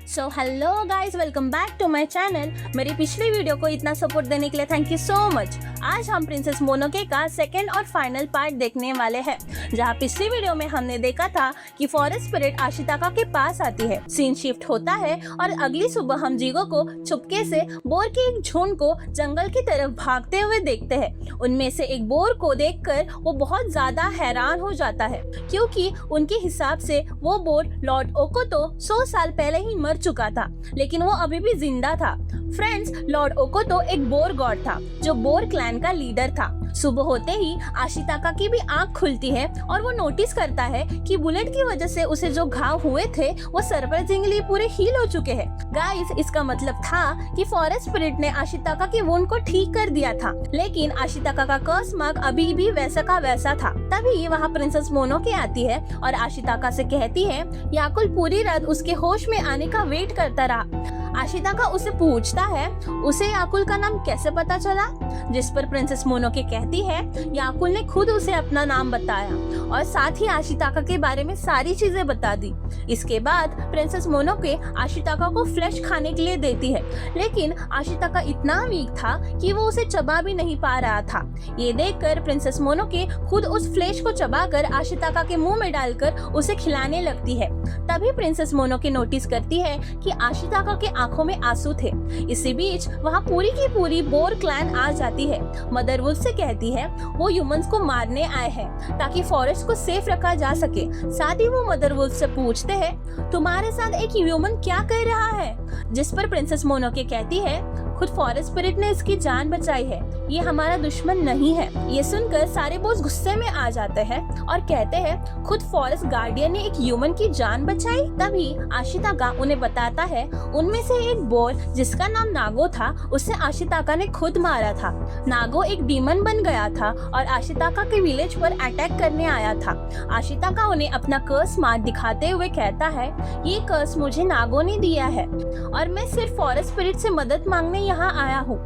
So hello guys, welcome back to my channel. मेरी पिछली video को इतना सपोर्ट देने के लिए थैंक यू सो मच। आज हम प्रिंसेस मोनोके का सेकंड और फाइनल पार्ट देखने वाले हैं, जहां पिछली वीडियो में हमने देखा था कि फॉरेस्ट स्पिरिट आशिताका के पास आती है। सीन शिफ्ट होता है और अगली सुबह हम जीगो को चुपके से बोर के एक झुंड को जंगल की तरफ भागते हुए देखते हैं। उनमें से एक बोर को देखकर वो बहुत ज्यादा हैरान हो जाता है, क्योंकि उनके हिसाब से वो बोर लॉर्ड ओकोतो 100 साल पहले ही मर चुका था, लेकिन वो अभी भी जिंदा था। फ्रेंड्स, लॉर्ड ओकोतो एक बोर गॉड था जो बोर क्लैन का लीडर था। सुबह होते ही आशिताका की भी आंख खुलती है और वो नोटिस करता है कि बुलेट की वजह से उसे जो घाव हुए थे वो सरप्राइजिंगली पूरे हील हो चुके हैं। गाइस, इसका मतलब था कि फॉरेस्ट स्पिरिट ने आशिताका की वुंड को ठीक कर दिया था, लेकिन आशिताका का कर्स मार्क अभी भी वैसा का वैसा था। तभी वहाँ प्रिंसेस मोनोके आती है और आशिताका से कहती है याकुल पूरी रात उसके होश में आने का वेट करता रहा। आशिताका उसे पूछता है उसे याकुल का नाम कैसे पता चला, जिस पर प्रिंसेस मोनोके कहती है याकुल ने खुद उसे अपना नाम बताया और साथ ही आशिताका के बारे में सारी चीजें बता दी। इसके बाद प्रिंसेस मोनोके आशिताका को फ्लैश खाने के लिए देती है, लेकिन आशिताका इतना वीक था कि वो उसे चबा भी नहीं पा रहा था। ये देखकर प्रिंसेस मोनोके खुद उस फ्लैश को चबाकर आशिताका के मुंह में डालकर उसे खिलाने लगती है। तभी प्रिंसेस मोनोके नोटिस करती है कि आशिताका के आंखों में आंसू थे। इसी बीच वहाँ पूरी की पूरी बोर क्लैन आ जाती है। मदर वुल्फ से कहती है वो ह्यूमंस को मारने आए हैं ताकि फॉरेस्ट को सेफ रखा जा सके। साथ ही वो मदर वुल्फ से पूछते हैं तुम्हारे साथ एक ह्यूमन क्या कर रहा है, जिस पर प्रिंसेस मोनोके कहती है खुद फॉरेस्ट स्पिरिट ने इसकी जान बचाई है, ये हमारा दुश्मन नहीं है। ये सुनकर सारे बॉस गुस्से में आ जाते हैं और कहते हैं खुद फॉरेस्ट गार्डियन ने एक ह्यूमन की जान बचाई। तभी आशिताका उन्हें बताता है उनमें से एक बोर जिसका नाम नागो था उसे आशिताका ने खुद मारा था। नागो एक डीमन बन गया था और आशिताका के विलेज पर अटैक करने आया था। आशिताका उन्हें अपना कर्स मार्क दिखाते हुए कहता है ये कर्स मुझे नागो ने दिया है और मैं सिर्फ फॉरेस्ट स्पिरिट से मदद मांगने यहाँ आया हूँ।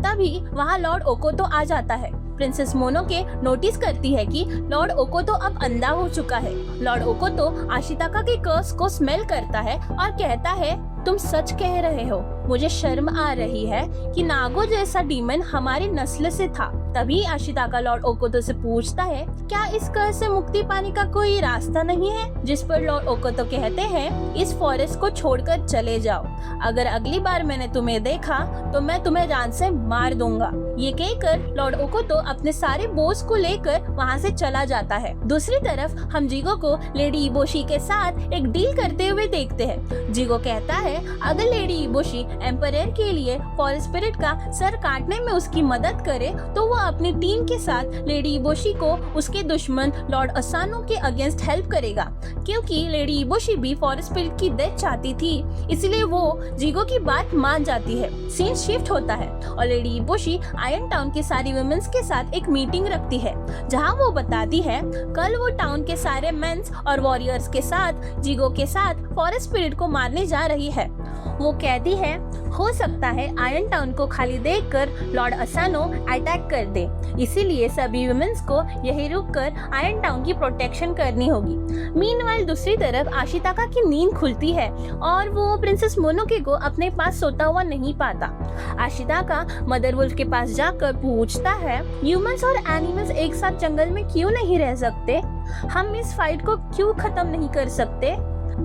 तभी वहाँ लॉर्ड ओकोतो आ जाता है। प्रिंसेस मोनोके नोटिस करती है कि लॉर्ड ओकोतो अब अंधा हो चुका है। लॉर्ड ओकोतो आशिताका के कर्स को स्मेल करता है और कहता है तुम सच कह रहे हो, मुझे शर्म आ रही है कि नागो जैसा डीमन हमारी नस्ल से था। तभी आशिताका लॉर्ड ओकोतो से पूछता है क्या इस कर्स से मुक्ति पाने का कोई रास्ता नहीं है, जिस पर लॉर्ड ओकोतो कहते हैं इस फॉरेस्ट को छोड़कर चले जाओ, अगर अगली बार मैंने तुम्हें देखा तो मैं तुम्हें जान से मार दूंगा। ये कहकर लॉर्ड ओकोतो अपने सारे बोस को लेकर वहाँ से चला जाता है। दूसरी तरफ हम जीगो को लेडी इबोशी के साथ एक डील करते हुए देखते हैं। जीगो कहता है अगर लेडी इबोशी एम्परर के लिए फॉरेस्ट स्पिरिट का सर काटने में उसकी मदद करे तो वो अपनी टीम के साथ लेडी इबोशी को उसके दुश्मन लॉर्ड असानो के अगेंस्ट हेल्प करेगा, क्योंकि लेडी इबोशी भी फॉरेस्ट स्पिरिट की डेथ चाहती थी, इसलिए वो जीगो की बात मान जाती है। सीन शिफ्ट होता है और लेडी इबोशी आयरन टाउन के सारी वुमेन्स के साथ एक मीटिंग रखती है, जहां वो बताती है कल वो टाउन के सारे मेंस और वॉरियर्स के साथ जीगो के साथ फॉरेस्ट स्पिरिट को मारने जा रही है। वो कहती है हो सकता है आयरन टाउन को खाली देखकर लॉर्ड असानो अटैक कर दे, इसीलिए सभी वुमेन्स को यही रुककर आयरन टाउन की प्रोटेक्शन करनी होगी। मीनवाइल दूसरी तरफ आशिताका की नींद खुलती है और वो प्रिंसेस मोनोके को अपने पास सोता हुआ नहीं पाता। आशिताका मदर वुल्फ के पास जाकर पूछता है ह्यूमंस और एनिमल्स एक साथ जंगल में क्यों नहीं रह सकते, हम इस फाइट को क्यों खत्म नहीं कर सकते,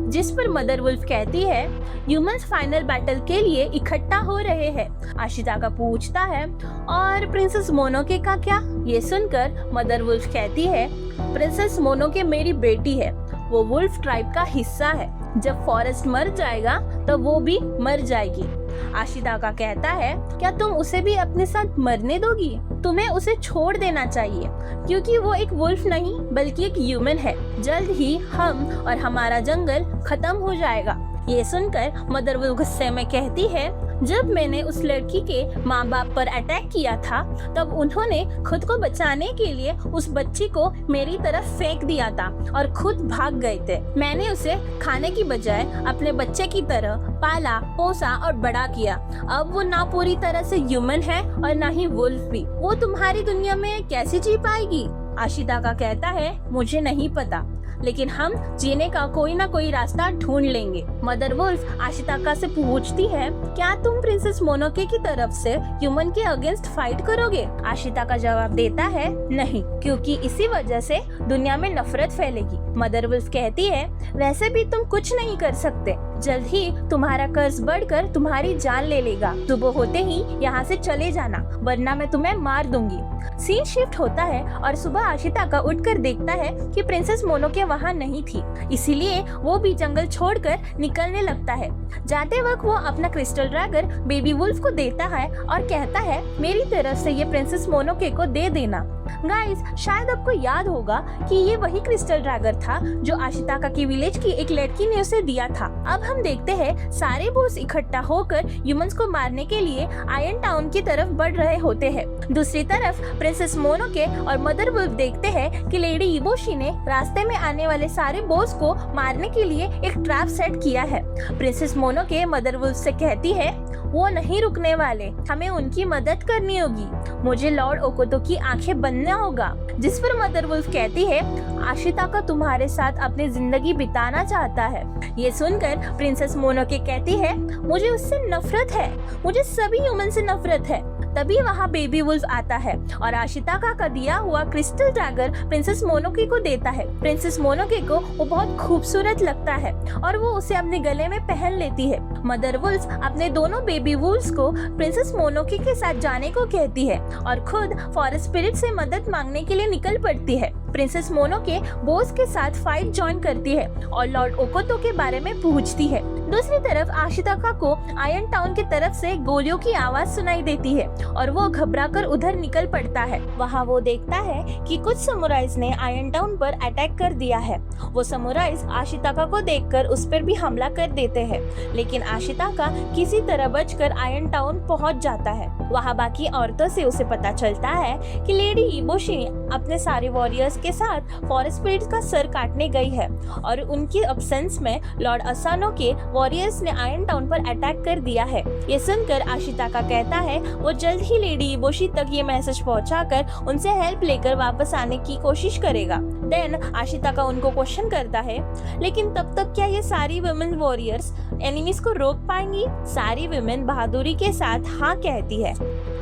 जिस पर मदर वुल्फ कहती है ह्यूमंस फाइनल बैटल के लिए इकट्ठा हो रहे हैं। आशिताका पूछता है और प्रिंसेस मोनोके का क्या? ये सुनकर मदर वुल्फ कहती है प्रिंसेस मोनोके मेरी बेटी है, वो वुल्फ ट्राइब का हिस्सा है, जब फॉरेस्ट मर जाएगा तो वो भी मर जाएगी। आशिताका कहता है क्या तुम उसे भी अपने साथ मरने दोगी? तुम्हें उसे छोड़ देना चाहिए, क्योंकि वो एक वुल्फ नहीं बल्कि एक ह्यूमन है। जल्द ही हम और हमारा जंगल खत्म हो जाएगा। ये सुनकर मदर वुल्फ गुस्से में कहती है जब मैंने उस लड़की के माँ बाप पर अटैक किया था तब उन्होंने खुद को बचाने के लिए उस बच्ची को मेरी तरफ फेंक दिया था और खुद भाग गए थे। मैंने उसे खाने की बजाय अपने बच्चे की तरह पाला, पोसा और बड़ा किया। अब वो ना पूरी तरह से ह्यूमन है और ना ही वुल्फ भी। वो तुम्हारी दुनिया में कैसे जी पाएगी? आशिताका कहता है मुझे नहीं पता। लेकिन हम जीने का कोई ना कोई रास्ता ढूंढ लेंगे। मदर वुल्फ आशिताका से पूछती है, क्या तुम प्रिंसेस मोनोके की तरफ से ह्यूमन के अगेंस्ट फाइट करोगे? आशिताका जवाब देता है, नहीं, क्योंकि इसी वजह से दुनिया में नफरत फैलेगी। मदर वुल्फ कहती है, वैसे भी तुम कुछ नहीं कर सकते, जल्द ही तुम्हारा कर्ज बढ़कर तुम्हारी जान ले लेगा। सुबह होते ही यहाँ से चले जाना, वरना मैं तुम्हें मार दूंगी। सीन शिफ्ट होता है और सुबह आशिताका उठकर देखता है कि प्रिंसेस मोनोके वहाँ नहीं थी, इसीलिए वो भी जंगल छोड़कर निकलने लगता है। जाते वक्त वो अपना क्रिस्टल ड्रैगन बेबी वुल्फ को देता है और कहता है, मेरी तरफ से ये प्रिंसेस मोनोके को दे देना। गाइस, शायद आपको याद होगा कि ये वही क्रिस्टल ड्रैगन था जो आशिताका की विलेज की एक लड़की ने उसे दिया था। अब हम देखते हैं सारे बॉस इकट्ठा होकर ह्यूमंस को मारने के लिए आयरन टाउन की तरफ बढ़ रहे होते हैं। दूसरी तरफ प्रिंसेस मोनोके और मदर वुल्फ देखते हैं कि लेडी इबोशी ने रास्ते में आने वाले सारे बॉस को मारने के लिए एक ट्रैप सेट किया है। प्रिंसेस मोनोके मदर वुल्फ से कहती है, वो नहीं रुकने वाले, हमें उनकी मदद करनी होगी, मुझे लॉर्ड ओकोतो की आंखें बनना होगा। जिस पर मदर वुल्फ कहती है, आशिताका तुम्हारे साथ अपनी जिंदगी बिताना चाहता है। ये सुनकर प्रिंसेस मोनोके कहती है, मुझे उससे नफरत है, मुझे सभी ह्यूमन से नफरत है। तभी वहाँ बेबी वुल्फ आता है और आशिताका का दिया हुआ क्रिस्टल ड्रैगन प्रिंसेस मोनोके को देता है। प्रिंसेस मोनोके को वो बहुत खूबसूरत लगता है और वो उसे अपने गले में पहन लेती है। मदर वुल्फ अपने दोनों बेबी वुल्फ्स को प्रिंसेस मोनोके के साथ जाने को कहती है और खुद फॉरेस्ट स्पिरिट से मदद मांगने के लिए निकल पड़ती है। प्रिंसेस मोनोके बॉस के साथ फाइट ज्वाइन करती है और लॉर्ड ओकोतो के बारे में पूछती है। दूसरी तरफ आशिताका को आयरन टाउन की तरफ से गोलियों की आवाज सुनाई देती है और वो घबराकर उधर निकल पड़ता है। वहाँ वो देखता है कि कुछ समुराइज ने आयरन टाउन पर अटैक कर दिया है। वो समुराइज आशिताका को देखकर उस पर भी हमला कर देते हैं, लेकिन आशिताका किसी तरह बचकर आयरन टाउन पहुँच जाता है। वहाँ बाकी औरतों से उसे पता चलता है कि लेडी इबोशी अपने सारे वॉरियर्स के साथ फॉरेस्ट स्पिरिट का सर काटने गई है और उनकी अब्सेंस में लॉर्ड असानो के वॉरियर्स ने आयरन टाउन पर अटैक कर दिया है। ये सुनकर आशिताका कहता है वो जल्द ही लेडी इबोशी तक ये मैसेज पहुंचाकर उनसे हेल्प लेकर वापस आने की कोशिश करेगा। देन आशिताका उनको क्वेश्चन करता है, लेकिन तब तक क्या ये सारी वुमेन वॉरियर्स एनिमीज को रोक पाएंगी? सारी वुमेन बहादुरी के साथ हाँ कहती है।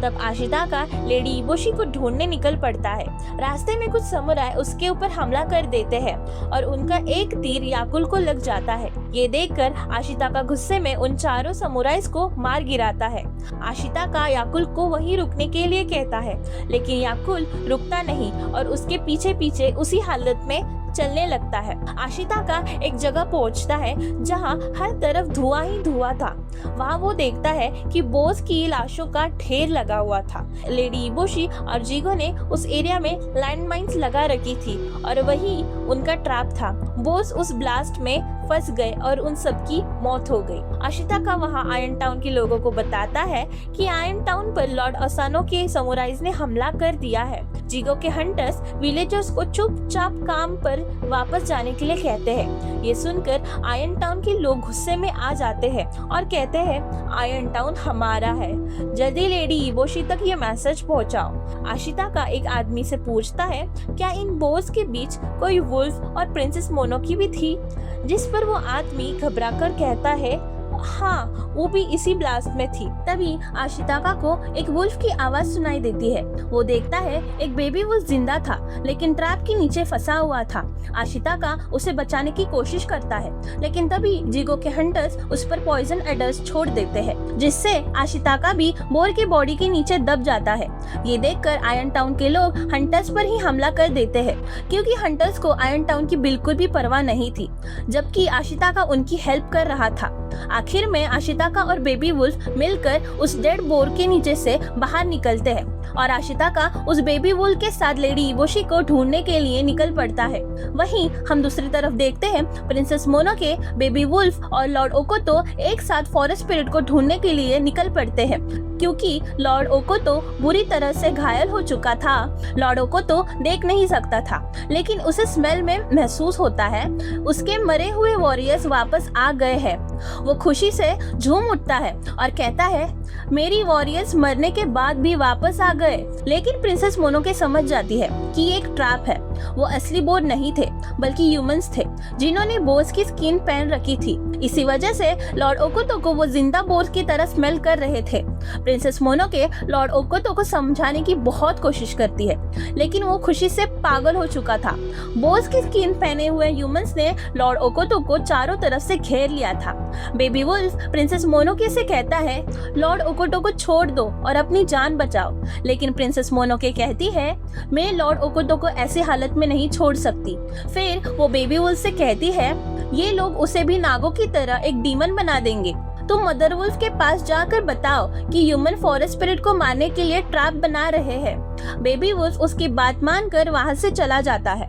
तब आशिताका लेडी इबोशी को ढूंढने निकल पड़ता है। रास्ते में कुछ समुराई उसके ऊपर हमला कर देते हैं और उनका एक तीर याकुल को लग जाता है। ये देखकर आशिताका गुस्से में उन चारों समुराइज को मार गिराता है। आशिताका याकुल को वहीं रुकने के लिए कहता है, लेकिन याकुल रुकता नहीं और उसके पीछे पीछे उसी हालत में चलने लगता है। आशिताका एक जगह पहुंचता है जहां हर तरफ धुआं ही धुआं था। वहां वो देखता है कि बॉस की लाशों का ढेर लगा हुआ था। लेडी इबोशी और जीगो ने उस एरिया में लैंडमाइंस लगा रखी थी और वही उनका ट्रैप था। बॉस उस ब्लास्ट में फंस गए और उन सबकी मौत हो गई। आशिताका वहां आयरन टाउन के लोगों को बताता है कि आयरन टाउन पर लॉर्ड असानो के समुराइज ने हमला कर दिया है। जीगो के हंटर्स विलेजर्स को चुपचाप काम पर वापस जाने के लिए कहते हैं। ये सुनकर आयरन टाउन के लोग गुस्से में आ जाते हैं और कहते हैं, आयरन टाउन हमारा है, जल्दी लेडी इबोशी तक ये मैसेज पहुंचाओ। आशिताका एक आदमी से पूछता है, क्या इन बॉस के बीच कोई वुल्फ और प्रिंसेस मोनोके भी थी? जिस पर वो आदमी घबराकर कहता है, हाँ, वो भी इसी ब्लास्ट में थी। तभी आशिताका को एक वुल्फ की आवाज सुनाई देती है। वो देखता है एक बेबी वुल्फ जिंदा था, लेकिन ट्रैप के नीचे फंसा हुआ था। आशिताका उसे बचाने की कोशिश करता है, लेकिन तभी जीगो के हंटर्स उस पर पॉइजन एडर्स छोड़ देते हैं, जिससे आशिताका भी बोर के बॉडी के नीचे दब जाता है। ये देखकर आयरन टाउन के लोग हंटर्स पर ही हमला कर देते हैं, क्योंकि हंटर्स को आयरन टाउन की बिल्कुल भी परवाह नहीं थी, जबकि आशिताका उनकी हेल्प कर रहा था। आखिर में आशिताका और बेबी वुल्फ मिलकर उस डेड बोर के नीचे से बाहर निकलते हैं और आशिताका उस बेबी वुल्फ के साथ लेडी इबोशी को ढूंढने के लिए निकल पड़ता है। वहीं हम दूसरी तरफ देखते हैं प्रिंसेस मोनोके, बेबी वुल्फ और लॉर्ड ओकोतो एक साथ फॉरेस्ट स्पिरिट को ढूंढने के लिए निकल पड़ते हैं, क्योंकि लॉर्ड ओकोतो बुरी तरह से घायल हो चुका था। लॉर्ड ओकोतो देख नहीं सकता था, लेकिन उसे स्मेल में महसूस होता है उसके मरे हुए वॉरियर्स वापस आ गए हैं। वो खुशी से झूम उठता है और कहता है, मेरी वॉरियर्स मरने के बाद भी वापस आ गए। लेकिन प्रिंसेस मोनोके समझ जाती है कि ये एक ट्रैप है वो असली बोर नहीं थे बल्कि ह्यूमंस थे जिन्होंने बोर्स की स्किन पहन रखी थी। इसी वजह से लॉर्ड ओकोतो को वो जिंदा बोर्स की तरह स्मेल कर रहे थे। प्रिंसेस मोनोके लॉर्ड ओकोतो को समझाने की बहुत कोशिश करती है, लेकिन वो खुशी से पागल हो चुका था। बोर्स की स्किन पहने हुए ह्यूमंस ने लॉर्ड ओकोतो को चारों तरफ से घेर लिया था। बेबी वुल्फ प्रिंसेस मोनोके से कहता है, लॉर्ड ओकोतो को छोड़ दो और अपनी जान बचाओ, लेकिन प्रिंसेस मोनोके कहती है, मैं लॉर्ड ओकोतो को ऐसी हालत में नहीं छोड़ सकती। फिर वो बेबी वुल्फ से कहती है, ये लोग उसे भी नागों की तरह एक डीमन बना देंगे। तुम मदर वुल्फ के पास जाकर बताओ कि ह्यूमन फॉरेस्ट स्पिरिट को मारने के लिए ट्रैप बना रहे हैं। बेबी वुल्फ उसकी बात मानकर वहां से चला जाता है।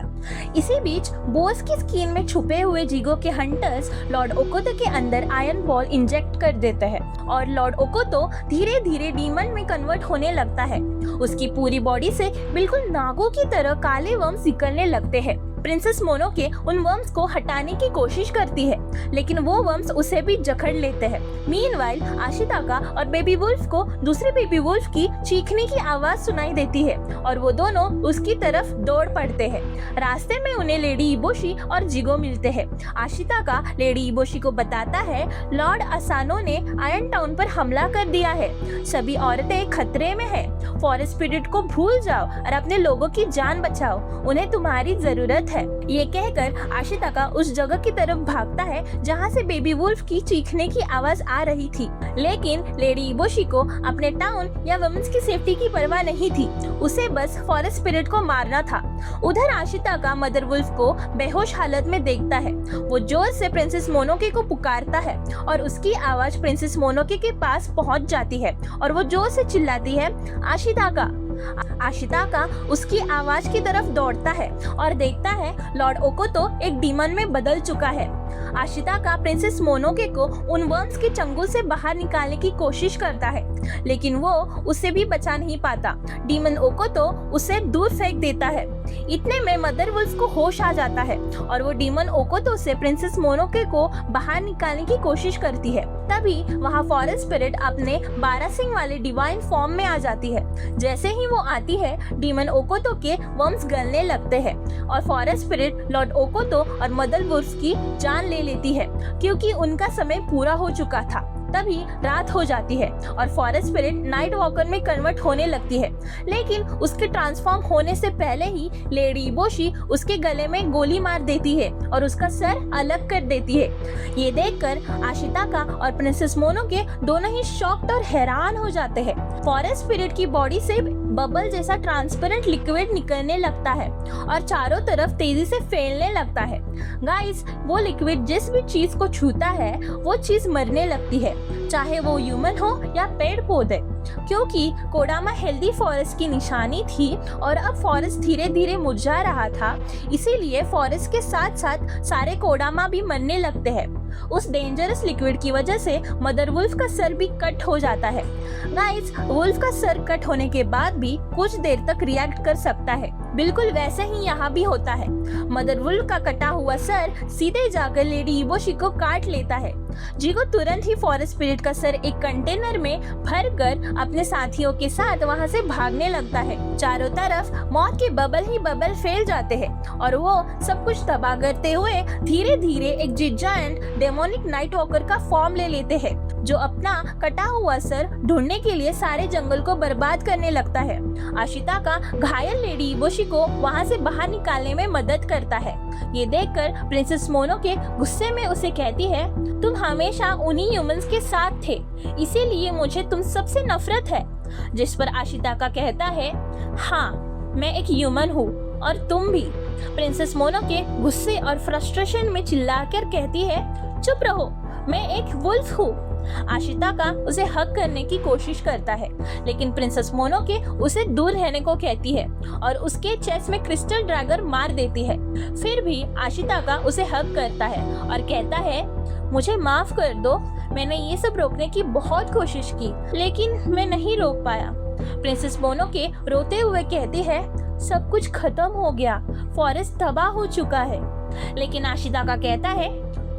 इसी बीच बोस की स्किन में छुपे हुए जीगो के हंटर्स लॉर्ड ओकोतो के अंदर आयरन बॉल इंजेक्ट कर देते हैं और लॉर्ड ओकोतो धीरे धीरे डीमन में कन्वर्ट होने लगता है। उसकी पूरी बॉडी से बिल्कुल नागों की तरह काले वर्म्स निकलने लगते हैं। प्रिंसेस मोनोके उन वर्म्स को हटाने की कोशिश करती है, लेकिन वो वर्म्स उसे भी जकड़ लेते हैं। मीनवाइल आशिताका और बेबी वुल्फ को दूसरे बेबी वुल्फ की चीखने की आवाज सुनाई देती है और वो दोनों उसकी तरफ दौड़ पड़ते हैं। रास्ते में उन्हें लेडी इबोशी और जिगो मिलते हैं। आशिताका लेडी इबोशी को बताता है, लॉर्ड असानो ने आयरन टाउन पर हमला कर दिया है। सभी औरतें खतरे में हैं। फॉरेस्ट स्पिरिट को भूल जाओ और अपने लोगों की जान बचाओ, उन्हें तुम्हारी जरूरत है। ये कहकर आशिताका उस जगह की तरफ भागता है जहाँ से बेबी वुल्फ की चीखने की आवाज आ रही थी, लेकिन लेडी इबोशी को अपने टाउन या वुमेन्स की सेफ्टी की परवाह नहीं थी। उसे बस फॉरेस्ट स्पिरिट को मारना था। उधर आशिताका मदर वुल्फ को बेहोश हालत में देखता है। वो जोर से प्रिंसेस मोनोके को पुकारता है और उसकी आवाज प्रिंसेस मोनोके के पास पहुंच जाती है और वो जोर से चिल्लाती है, आशिताका। आशिताका उसकी आवाज की तरफ दौड़ता है और देखता है लॉर्ड ओकोतो एक डीमन में बदल चुका है। आशिताका प्रिंसेस मोनोके को उन वर्म्स के चंगुल से बाहर निकालने की कोशिश करता है, लेकिन वो उसे भी बचा नहीं पाता। डीमन ओकोतो उसे दूर फेंक देता है। इतने में मदर वुल्फ को होश आ जाता है और वो डीमन ओकोतो से प्रिंसेस मोनोके को बाहर निकालने की कोशिश करती है। तभी वहाँ फॉरेस्ट स्पिरिट अपने 12 सिंग वाले डिवाइन फॉर्म में आ जाती है। जैसे ही वो आती है, डीमन ओकोतो के वर्म्स गलने लगते हैं और फॉरेस्ट स्पिरिट लॉर्ड ओकोतो और मदर वुल्फ की जान ले लेती है, क्योंकि उनका समय पूरा हो चुका था। तभी रात हो जाती है और फॉरेस्ट स्पिरिट नाइट वॉकर में कन्वर्ट होने लगती है, लेकिन उसके ट्रांसफॉर्म होने से पहले ही लेडी इबोशी उसके गले में गोली मार देती है और उसका सर अलग कर देती है। ये देखकर आशिताका और प्रिंसेस मोनोके दोनों ही शॉक्ड और हैरान हो जाते हैं। फॉरेस्ट स्पिरिट की बॉडी से बबल जैसा ट्रांसपेरेंट लिक्विड निकलने लगता है और चारों तरफ तेजी से फैलने लगता है। गाइस, वो लिक्विड जिस भी चीज को छूता है वो चीज मरने लगती है, चाहे वो ह्यूमन हो या पेड़ पौधे, क्योंकि कोडामा हेल्दी फॉरेस्ट की निशानी थी और अब फॉरेस्ट धीरे धीरे मुरझा रहा था। इसीलिए फॉरेस्ट के साथ साथ सारे कोडामा भी मरने लगते हैं। उस डेंजरस लिक्विड की वजह से मदर वुल्फ का सर भी कट हो जाता है। गाइस, वुल्फ का सर कट होने के बाद भी कुछ देर तक रिएक्ट कर सकता है। बिल्कुल वैसे ही यहाँ भी होता है। मदर वुल्फ का कटा हुआ सर सीधे जाकर लेडी इबोशी को काट लेता है। जिगो तुरंत ही फॉरेस्ट स्पिरिट का सर एक कंटेनर में भरकर अपने साथियों के साथ वहाँ से भागने लगता है। चारों तरफ मौत के बबल ही बबल फैल जाते हैं और वो सब कुछ तबाह करते हुए धीरे धीरे एक जिजायंट डेमोनिक नाइट वॉकर का फॉर्म ले लेते हैं, जो अपना कटा हुआ सर ढूंढने के लिए सारे जंगल को बर्बाद करने लगता है। आशिताका घायल लेडी इबोशी को वहाँ से बाहर निकालने में मदद करता है। ये देखकर प्रिंसेस मोनोके गुस्से में उसे कहती है, तुम हमेशा उन्हीं ह्यूमंस के साथ थे, इसीलिए मुझे तुम सबसे नफरत है। जिस पर आशिताका कहता है, हाँ, मैं एक ह्यूमन हूँ और तुम भी। प्रिंसेस मोनोके गुस्से और फ्रस्ट्रेशन में चिल्लाकर कहती है, चुप रहो, मैं एक वुल्फ हूँ। आशिताका उसे हक करने की कोशिश करता है, लेकिन प्रिंसेस मोनोके उसे दूर रहने को कहती है और उसके चेस्ट में क्रिस्टल ड्रैगर मार देती है। फिर भी आशिताका उसे हक करता है और कहता है, मुझे माफ कर दो, मैंने ये सब रोकने की बहुत कोशिश की, लेकिन मैं नहीं रोक पाया। प्रिंसेस मोनोके रोते हुए कहती है, सब कुछ खत्म हो गया, फॉरेस्ट तबाह हो चुका है। लेकिन आशिताका कहता है,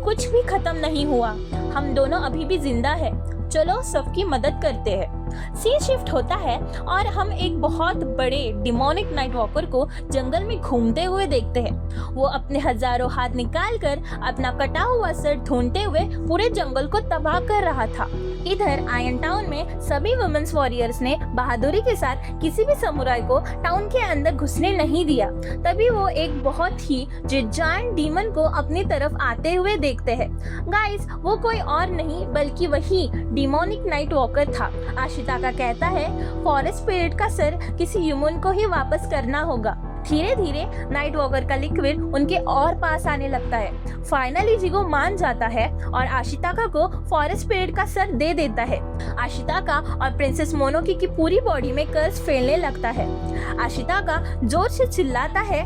कुछ भी खत्म नहीं हुआ, हम दोनों अभी भी जिंदा हैं, चलो सबकी मदद करते हैं। सीन शिफ्ट होता है और हम एक बहुत बड़े डिमोनिक नाइट वॉकर को जंगल में घूमते हुए देखते हैं। वो अपने हजारों हाथ निकालकर अपना कटा हुआ सर ढूंढते हुए पूरे जंगल को तबाह कर रहा था। इधर आयन टाउन में सभी वुमेन्स वॉरियर्स ने बहादुरी के साथ किसी भी समुराई को टाउन के अंदर घुसने नहीं दिया। तभी वो एक बहुत ही जायंट डीमन को अपनी तरफ आते हुए देखते हैं। गाइस, वो कोई और नहीं बल्कि वही डिमोनिक नाइट वॉकर था। आशिताका कहता है फॉरेस्ट स्पिरिट का सर किसी ह्यूमन को ही वापस करना होगा। धीरे धीरे नाइट वॉकर का लिक्विड उनके और पास आने लगता है। फाइनली जिगो मान जाता है और आशिताका को फॉरेस्ट स्पिरिट का सर दे देता है। आशिताका और प्रिंसेस मोनोकी की पूरी बॉडी में कर्स फैलने लगता है। आशिताका जोर से चिल्लाता है,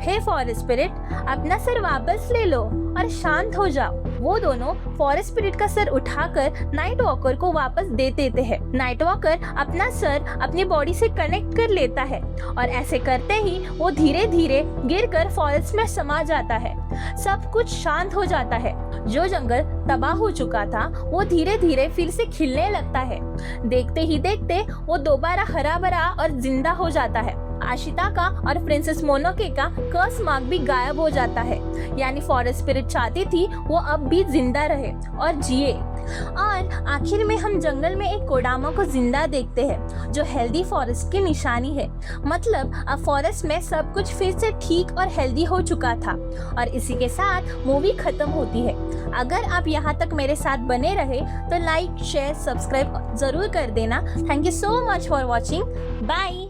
हे फॉरेस्ट स्पिरिट, अपना सर वापस ले लो और शांत हो जाओ। वो दोनों फॉरेस्ट स्पिरिट का सर उठाकर नाइट वॉकर को वापस दे देते हैं। नाइट वॉकर अपना सर अपनी बॉडी से कनेक्ट कर लेता है और ऐसे करते ही वो धीरे धीरे गिरकर फॉरेस्ट में समा जाता है। सब कुछ शांत हो जाता है। जो जंगल तबाह हो चुका था वो धीरे धीरे फिर से खिलने लगता है। देखते ही देखते वो दोबारा हरा भरा और जिंदा हो जाता है। आशिताका और प्रिंसेस मोनोके का कर्स मार्क भी गायब हो जाता है। यानी फॉरेस्ट स्पिरिट चाहती थी वो अब भी जिंदा रहे और जिए। और आखिर में हम जंगल में एक कोडामा को जिंदा देखते हैं जो हेल्दी फॉरेस्ट की निशानी है। मतलब अब फॉरेस्ट में सब कुछ फिर से ठीक और हेल्दी हो चुका था। और इसी के साथ मूवी खत्म होती है। अगर आप यहाँ तक मेरे साथ बने रहे तो लाइक, शेयर, सब्सक्राइब जरूर कर देना। Thank you so much for watching. Bye.